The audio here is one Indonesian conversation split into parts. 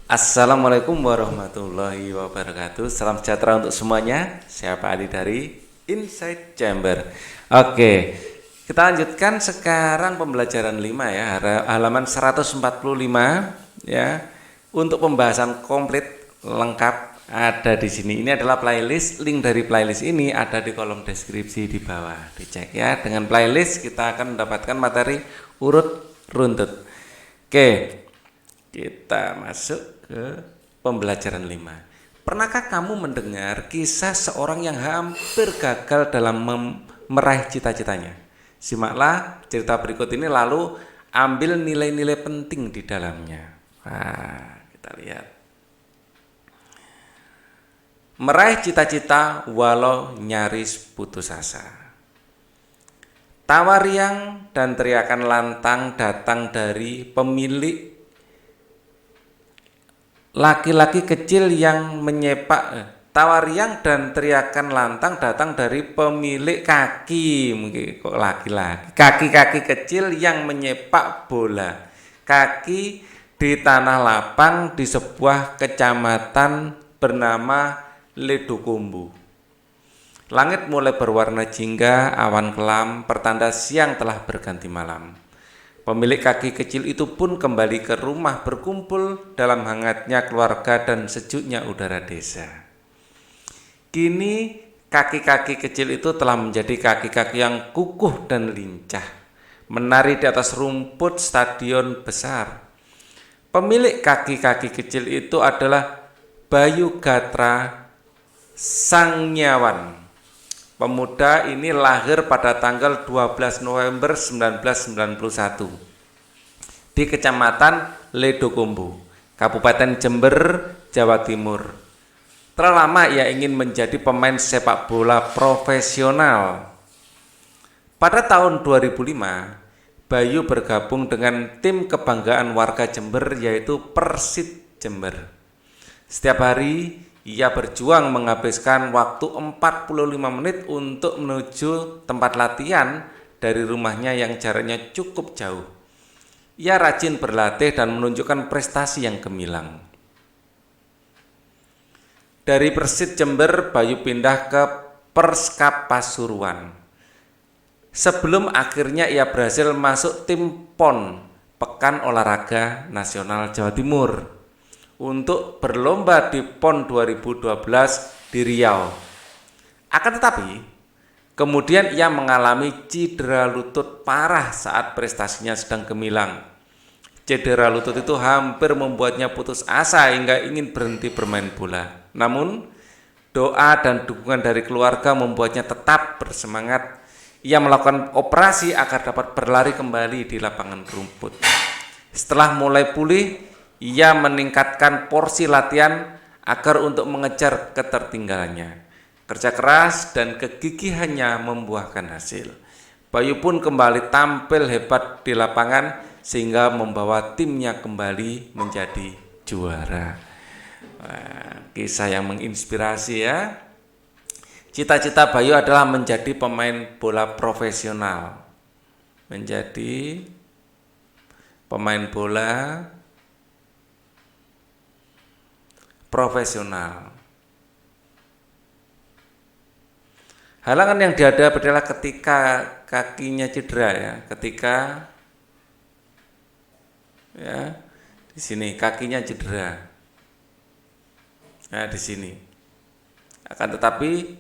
Assalamualaikum warahmatullahi wabarakatuh. Salam sejahtera untuk semuanya. Saya Pak Adi dari Inside Chamber. Oke, kita lanjutkan sekarang pembelajaran 5 ya, halaman 145 ya. Untuk pembahasan komplit lengkap ada di sini. Ini adalah playlist. Link dari playlist ini ada di kolom deskripsi di bawah. Dicek ya. Dengan playlist kita akan mendapatkan materi urut runtut. Oke. Kita masuk ke pembelajaran 5. Pernahkah kamu mendengar kisah seorang yang hampir gagal dalam meraih cita-citanya? Simaklah cerita berikut ini lalu ambil nilai-nilai penting di dalamnya. Nah, kita lihat. Meraih cita-cita walau nyaris putus asa. Tawa riang dan teriakan lantang datang dari pemilik laki-laki kecil yang menyepak. Tawa riang dan teriakan lantang datang dari pemilik mungkin kok laki-laki, kaki-kaki kecil yang menyepak bola kaki di tanah lapang di sebuah kecamatan bernama Ledokumbu. Langit mulai berwarna jingga, awan kelam, pertanda siang telah berganti malam. Pemilik kaki kecil itu pun kembali ke rumah berkumpul dalam hangatnya keluarga dan sejuknya udara desa. Kini kaki-kaki kecil itu telah menjadi kaki-kaki yang kukuh dan lincah, menari di atas rumput stadion besar. Pemilik kaki-kaki kecil itu adalah Bayu Gatra Sangnyawan. Pemuda ini lahir pada tanggal 12 November 1991 di Kecamatan Ledokumbu, Kabupaten Jember, Jawa Timur. Telah lama ia ingin menjadi pemain sepak bola profesional. Pada tahun 2005, Bayu bergabung dengan tim kebanggaan warga Jember yaitu Persit Jember. Setiap hari ia berjuang menghabiskan waktu 45 menit untuk menuju tempat latihan dari rumahnya yang jaraknya cukup jauh. Ia rajin berlatih dan menunjukkan prestasi yang gemilang. Dari Persit Jember, Bayu pindah ke Perskap Pasuruan. Sebelum akhirnya ia berhasil masuk tim PON, Pekan Olahraga Nasional Jawa Timur, untuk berlomba di PON 2012 di Riau. Akan tetapi, kemudian ia mengalami cedera lutut parah saat prestasinya sedang gemilang. Cedera lutut itu hampir membuatnya putus asa hingga ingin berhenti bermain bola. Namun, doa dan dukungan dari keluarga membuatnya tetap bersemangat. Ia melakukan operasi agar dapat berlari kembali di lapangan rumput. Setelah mulai pulih, ia meningkatkan porsi latihan agar untuk mengejar ketertinggalannya. Kerja keras dan kegigihannya membuahkan hasil. Bayu pun kembali tampil hebat di lapangan sehingga membawa timnya kembali menjadi juara. Wah, kisah yang menginspirasi ya. Cita-cita Bayu adalah menjadi pemain bola profesional. Menjadi pemain bola profesional. Halangan yang dihadapi adalah ketika kakinya cedera ya, ketika ya di sini kakinya cedera. Nah, di sini. Akan tetapi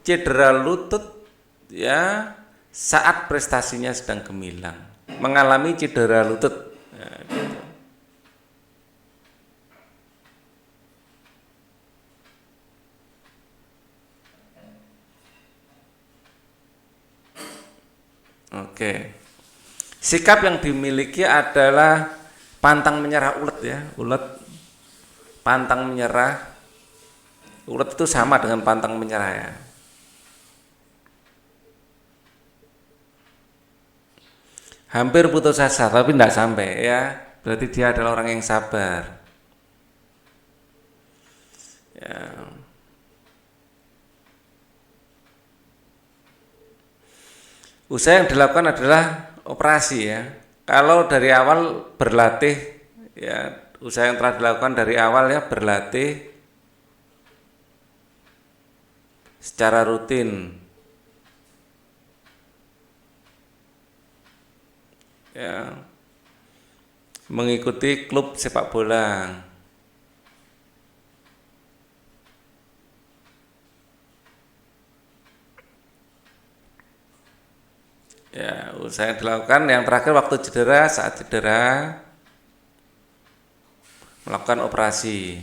cedera lutut ya saat prestasinya sedang gemilang, mengalami cedera lutut. Nah, gitu. Oke. Sikap yang dimiliki adalah pantang menyerah ulet ya, ulet pantang menyerah. Ulet itu sama dengan pantang menyerah ya. Hampir putus asa tapi tidak sampai ya. Berarti dia adalah orang yang sabar. Ya. Usaha yang dilakukan adalah operasi ya. Kalau dari awal berlatih Ya, usaha yang telah dilakukan dari awal ya, berlatih secara rutin. Ya, mengikuti klub sepak bola. Ya, usaha yang dilakukan yang terakhir waktu cedera, saat cedera melakukan operasi.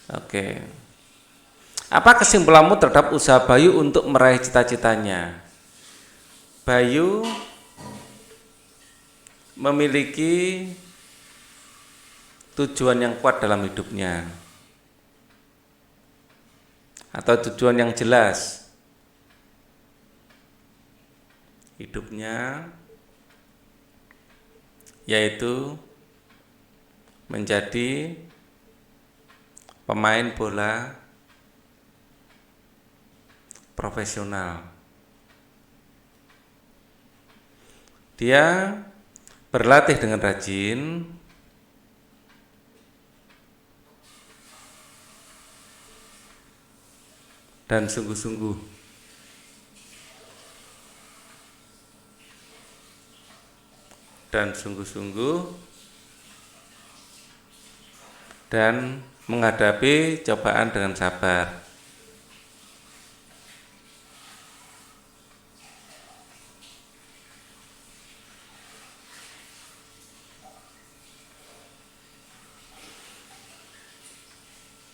Oke. Apa kesimpulanmu terhadap usaha Bayu untuk meraih cita-citanya? Bayu memiliki tujuan yang kuat dalam hidupnya, atau tujuan yang jelas. Hidupnya yaitu menjadi pemain bola profesional. Dia berlatih dengan rajin, dan sungguh-sungguh. Dan menghadapi cobaan dengan sabar.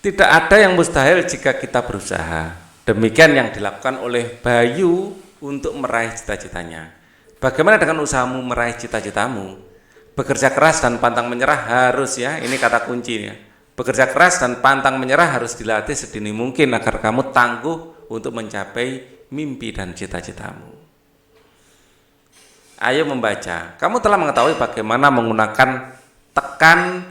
Tidak ada yang mustahil jika kita berusaha. Demikian yang dilakukan oleh Bayu untuk meraih cita-citanya. Bagaimana dengan usahamu meraih cita-citamu? Bekerja keras dan pantang menyerah harus ya, ini kata kuncinya. Bekerja keras dan pantang menyerah harus dilatih sedini mungkin agar kamu tangguh untuk mencapai mimpi dan cita-citamu. Ayo membaca. Kamu telah mengetahui bagaimana menggunakan tekan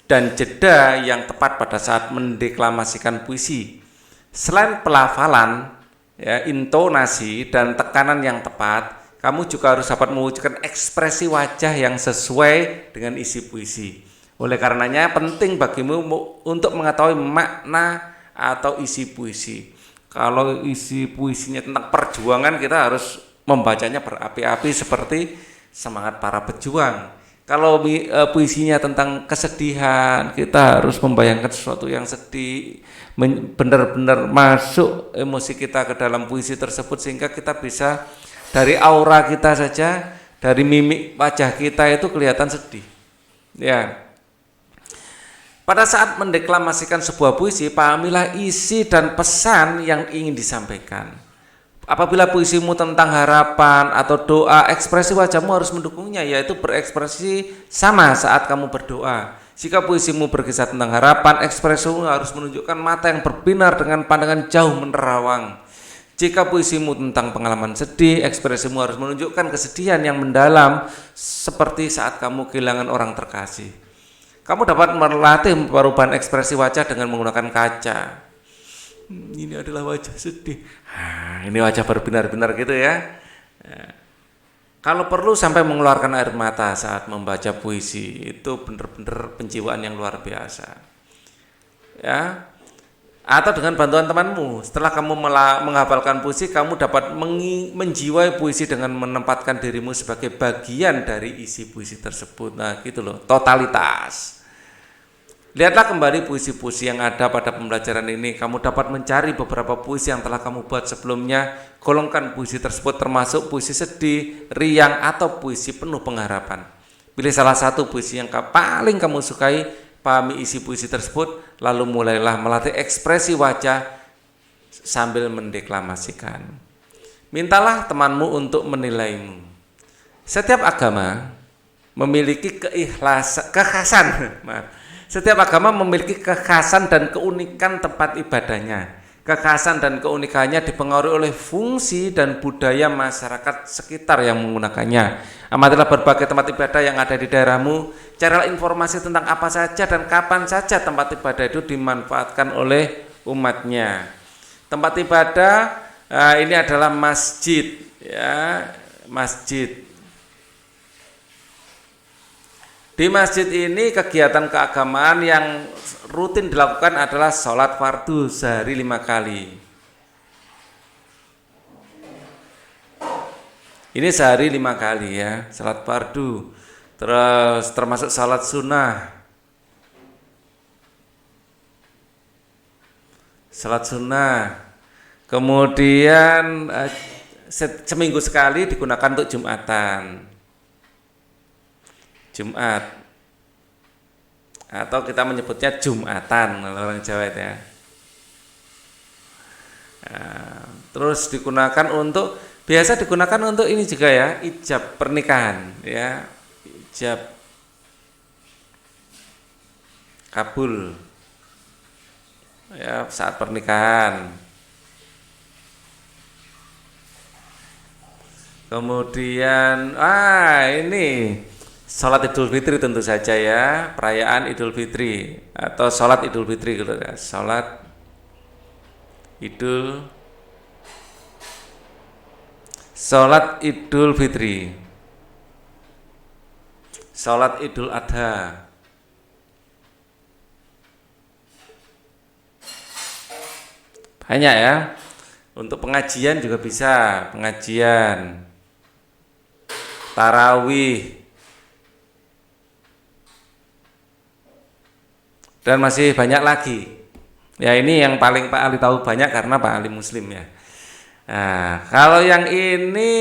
dan jeda yang tepat pada saat mendeklamasikan puisi. Selain pelafalan, ya, intonasi dan tekanan yang tepat, kamu juga harus dapat mewujudkan ekspresi wajah yang sesuai dengan isi puisi. Oleh karenanya penting bagimu untuk mengetahui makna atau isi puisi. Kalau isi puisinya tentang perjuangan, kita harus membacanya berapi-api seperti semangat para pejuang. Kalau puisinya tentang kesedihan, kita harus membayangkan sesuatu yang sedih, benar-benar masuk emosi kita ke dalam puisi tersebut, sehingga kita bisa dari aura kita saja, dari mimik wajah kita itu kelihatan sedih. Ya. Pada saat mendeklamasikan sebuah puisi, pahamilah isi dan pesan yang ingin disampaikan. Apabila puisimu tentang harapan atau doa, ekspresi wajahmu harus mendukungnya, yaitu berekspresi sama saat kamu berdoa. Jika puisimu berkisah tentang harapan, ekspresimu harus menunjukkan mata yang berbinar dengan pandangan jauh menerawang. Jika puisimu tentang pengalaman sedih, ekspresimu harus menunjukkan kesedihan yang mendalam, seperti saat kamu kehilangan orang terkasih. Kamu dapat melatih perubahan ekspresi wajah dengan menggunakan kaca. Ini adalah wajah sedih. Ini wajah berbinar-binar gitu ya. Kalau perlu sampai mengeluarkan air mata saat membaca puisi, itu benar-benar penjiwaan yang luar biasa. Ya. Atau dengan bantuan temanmu, setelah kamu menghafalkan puisi, kamu dapat menjiwai puisi dengan menempatkan dirimu sebagai bagian dari isi puisi tersebut. Nah, gitu loh, totalitas. Lihatlah kembali puisi-puisi yang ada pada pembelajaran ini. Kamu dapat mencari beberapa puisi yang telah kamu buat sebelumnya. Golongkan puisi tersebut termasuk puisi sedih, riang, atau puisi penuh pengharapan. Pilih salah satu puisi yang paling kamu sukai, pahami isi puisi tersebut, lalu mulailah melatih ekspresi wajah sambil mendeklamasikan. Mintalah temanmu untuk menilaimu. Setiap agama memiliki kekhasan. Setiap agama memiliki kekhasan dan keunikan tempat ibadahnya. Kekhasan dan keunikannya dipengaruhi oleh fungsi dan budaya masyarakat sekitar yang menggunakannya. Amatilah berbagai tempat ibadah yang ada di daerahmu. Carilah informasi tentang apa saja dan kapan saja tempat ibadah itu dimanfaatkan oleh umatnya. Tempat ibadah Ini adalah masjid, ya, masjid. Di masjid ini kegiatan keagamaan yang rutin dilakukan adalah sholat fardu sehari 5 kali. Ini sehari 5 kali ya, sholat fardu. Terus termasuk sholat sunnah. Sholat sunnah. Kemudian seminggu sekali digunakan untuk Jumatan. Jumat. Atau kita menyebutnya Jumatan orang Jawa itu ya. Terus biasa digunakan untuk ini juga ya, ijab pernikahan ya. Ijab kabul ya saat pernikahan. Kemudian ini sholat Idul Fitri tentu saja ya, perayaan Idul Fitri atau sholat Idul Fitri gitu ya. Sholat Idul Fitri, sholat Idul Adha. Banyak ya. Untuk pengajian juga bisa, pengajian tarawih, dan masih banyak lagi. Ya ini yang paling Pak Ali tahu banyak karena Pak Ali Muslim ya. Nah, kalau yang ini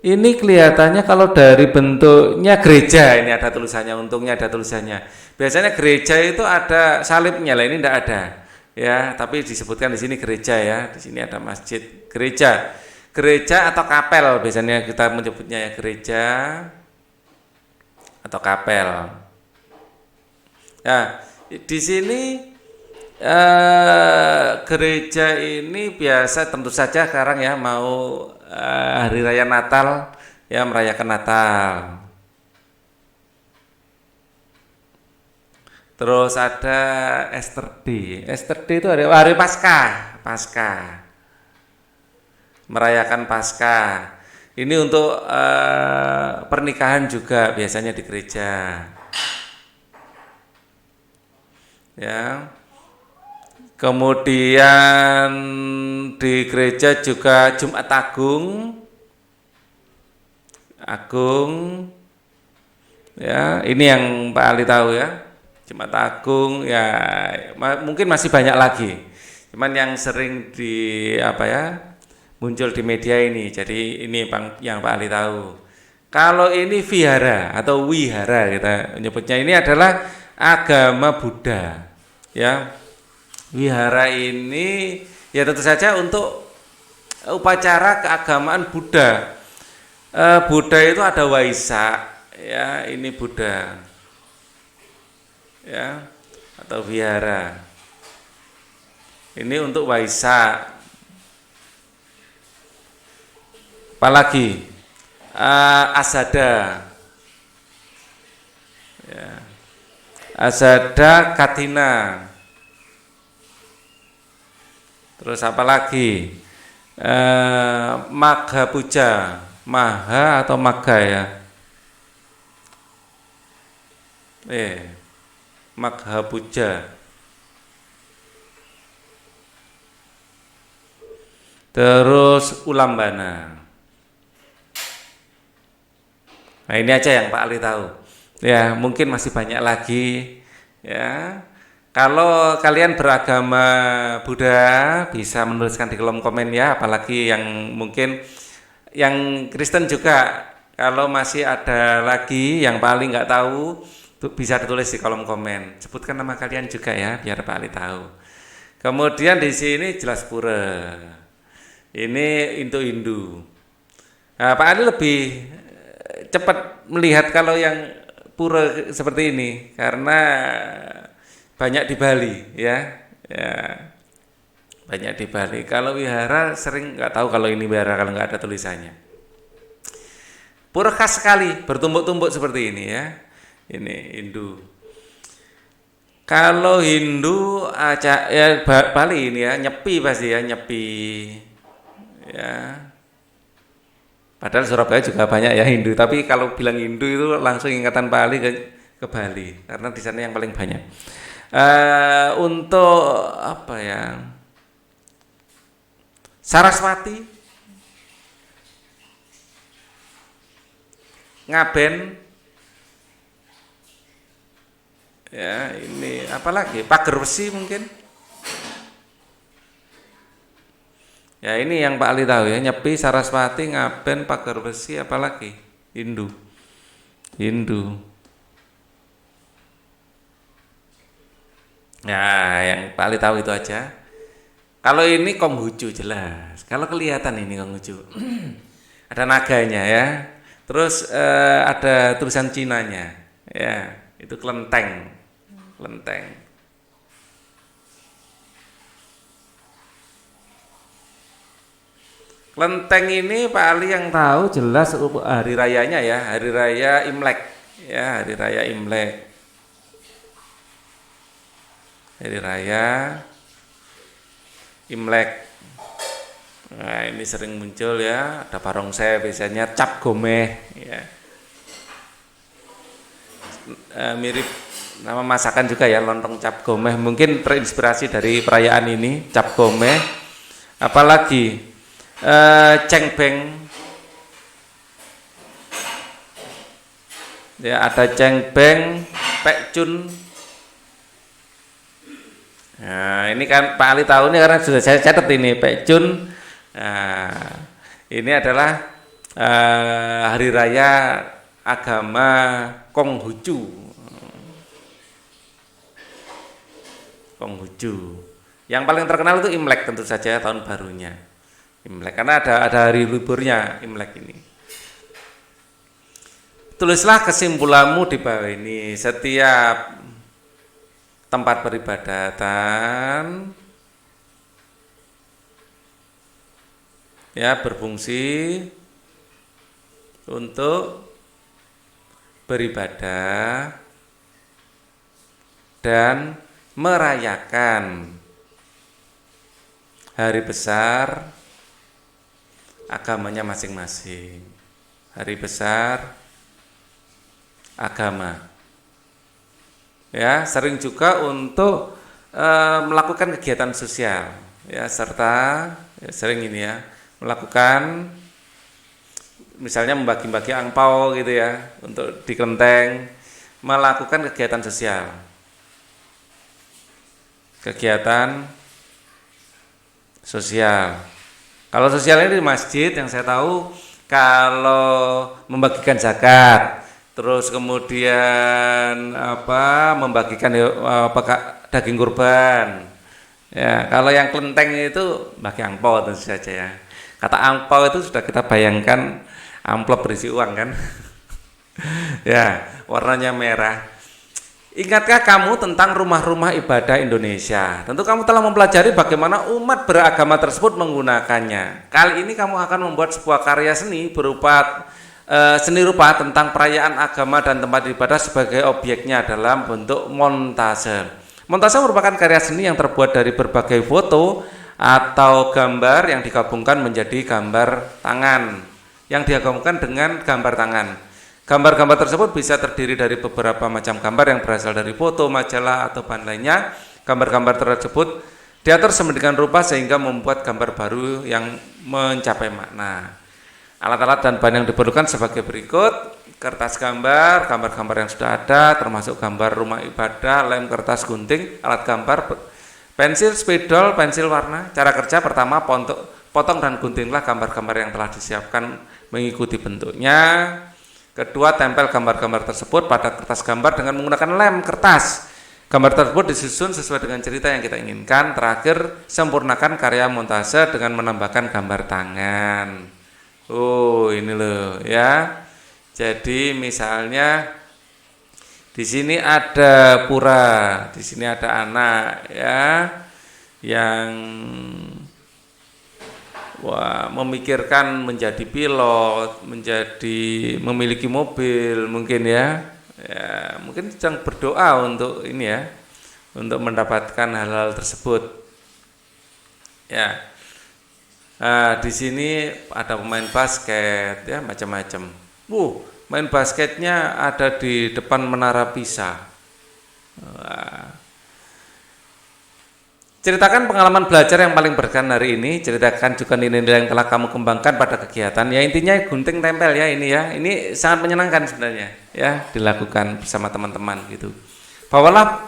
kelihatannya kalau dari bentuknya gereja, ini ada tulisannya, untungnya ada tulisannya. Biasanya gereja itu ada salibnya, lah ini tidak ada. Ya, tapi disebutkan di sini gereja ya. Di sini ada masjid, gereja. Gereja atau kapel biasanya kita menyebutnya ya, gereja atau kapel. Nah, di sini gereja ini biasa tentu saja sekarang ya mau hari raya Natal ya, merayakan Natal. Terus ada Easter itu hari Paskah. Merayakan Paskah. Ini untuk pernikahan juga biasanya di gereja. Ya. Kemudian di gereja juga Jumat Agung. Ya, ini yang Pak Ali tahu ya. Jumat Agung ya, mungkin masih banyak lagi. Cuman yang sering muncul di media ini. Jadi ini yang Pak Ali tahu. Kalau ini vihara atau wihara kita menyebutnya, ini adalah agama Buddha. Ya. Wihara ini ya tentu saja untuk upacara keagamaan Buddha. Buddha itu ada Waisak, ya ini Buddha, ya atau vihara. Ini untuk Waisak. Apalagi Asada, ya. Asada Katina. Terus apa lagi? Magha Puja, Maha atau Magha ya? Magha Puja. Terus Ulambana. Nah ini aja yang Pak Ali tahu. Ya mungkin masih banyak lagi. Ya. Kalau kalian beragama Buddha bisa menuliskan di kolom komen ya, apalagi yang mungkin yang Kristen juga. Kalau masih ada lagi yang paling nggak tahu, bisa ditulis di kolom komen. Sebutkan nama kalian juga ya, biar Pak Ali tahu. Kemudian di sini jelas pura. Ini Hindu. Nah, Pak Ali lebih cepat melihat kalau yang pura seperti ini karena banyak di Bali ya, banyak di Bali. Kalau wihara sering nggak tahu kalau ini wihara kalau nggak ada tulisannya. Pura khas sekali, bertumbuk-tumbuk seperti ini ya. Ini Hindu. Kalau Hindu ya Bali ini ya, nyepi pasti ya, nyepi. Ya. Padahal Surabaya juga banyak ya Hindu, tapi kalau bilang Hindu itu langsung ingatan Bali ke Bali karena di sana yang paling banyak. Untuk apa ya? Saraswati, Ngaben, ya ini apalagi Pager Besi mungkin. Ya ini yang Pak Ali tahu ya, Nyepi, Saraswati, Ngaben, Pager Besi, apalagi Hindu. Hindu. Ya, yang Pak Ali tahu itu aja. Kalau ini Konghucu jelas. Kalau kelihatan ini Konghucu. Ada naganya ya. Terus ada tulisan Cinanya. Ya, itu kelenteng. Kelenteng. Kelenteng ini Pak Ali yang tahu jelas hari rayanya ya, hari raya Imlek. Ya, hari raya Imlek. Hari raya Imlek. Nah, ini sering muncul ya, ada barongsai biasanya cap gomeh ya. Mirip nama masakan juga ya, lontong cap gomeh. Mungkin terinspirasi dari perayaan ini, cap gomeh. Apalagi cengbeng. Ya, ada cengbeng, pekcun. Nah, ini kan Pak Ali tahu nih karena sudah saya catat ini pekcun. Nah, ini adalah hari raya agama Konghucu. Konghucu. Yang paling terkenal itu Imlek tentu saja, tahun barunya. Imlek karena ada hari liburnya Imlek ini. Tulislah kesimpulanmu di bawah ini. Setiap tempat peribadatan ya berfungsi untuk beribadah dan merayakan hari besar agamanya masing-masing. Hari besar agama. Ya, sering juga untuk melakukan kegiatan sosial ya, serta ya, sering ini ya melakukan misalnya membagi-bagi angpau gitu ya untuk di kelenteng, melakukan kegiatan sosial. Kegiatan sosial. Kalau sosial ini di masjid yang saya tahu, kalau membagikan zakat, terus kemudian membagikan daging kurban. Ya, kalau yang kelenteng itu bagi angpau tentu saja ya. Kata angpau itu sudah kita bayangkan amplop berisi uang kan. Ya, warnanya merah. Ingatkah kamu tentang rumah-rumah ibadah Indonesia? Tentu kamu telah mempelajari bagaimana umat beragama tersebut menggunakannya. Kali ini kamu akan membuat sebuah karya seni berupa seni rupa tentang perayaan agama dan tempat ibadah sebagai objeknya dalam bentuk montase. Montase merupakan karya seni yang terbuat dari berbagai foto atau gambar yang digabungkan menjadi gambar tangan, yang digabungkan dengan gambar tangan. Gambar-gambar tersebut bisa terdiri dari beberapa macam gambar yang berasal dari foto, majalah, atau bahan lainnya. Gambar-gambar tersebut diatur sedemikian rupa sehingga membuat gambar baru yang mencapai makna. Alat-alat dan bahan yang diperlukan sebagai berikut: kertas gambar, gambar-gambar yang sudah ada, termasuk gambar rumah ibadah, lem, kertas, gunting, alat gambar, pensil, spidol, pensil warna. Cara kerja pertama, potong dan guntinglah gambar-gambar yang telah disiapkan mengikuti bentuknya. Kedua, tempel gambar-gambar tersebut pada kertas gambar dengan menggunakan lem kertas. Gambar tersebut disusun sesuai dengan cerita yang kita inginkan. Terakhir, sempurnakan karya montase dengan menambahkan gambar tangan. Oh, ini loh ya. Jadi misalnya di sini ada pura, di sini ada anak ya yang memikirkan menjadi pilot, memiliki mobil mungkin ya. Ya, mungkin sedang berdoa untuk ini ya, untuk mendapatkan hal-hal tersebut. Ya. Di sini ada pemain basket ya macam-macam. Main basketnya ada di depan Menara Pisa. Ceritakan pengalaman belajar yang paling berkesan hari ini. Ceritakan juga nilai-nilai yang telah kamu kembangkan pada kegiatan. Ya intinya gunting tempel ya ini ya. Ini sangat menyenangkan sebenarnya ya dilakukan bersama teman-teman gitu. Bawalah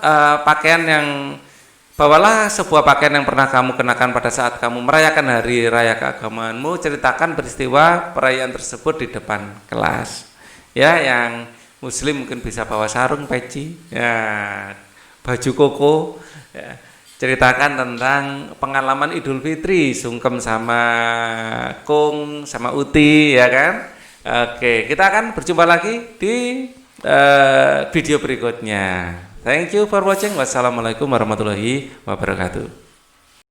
sebuah pakaian yang pernah kamu kenakan pada saat kamu merayakan hari raya keagamaanmu. Ceritakan peristiwa perayaan tersebut di depan kelas. Ya, yang muslim mungkin bisa bawa sarung, peci, ya, baju koko, ya. Ceritakan tentang pengalaman Idul Fitri, sungkem sama Kung, sama Uti, ya kan? Oke, kita akan berjumpa lagi di video berikutnya. Thank you for watching. Wassalamualaikum warahmatullahi wabarakatuh.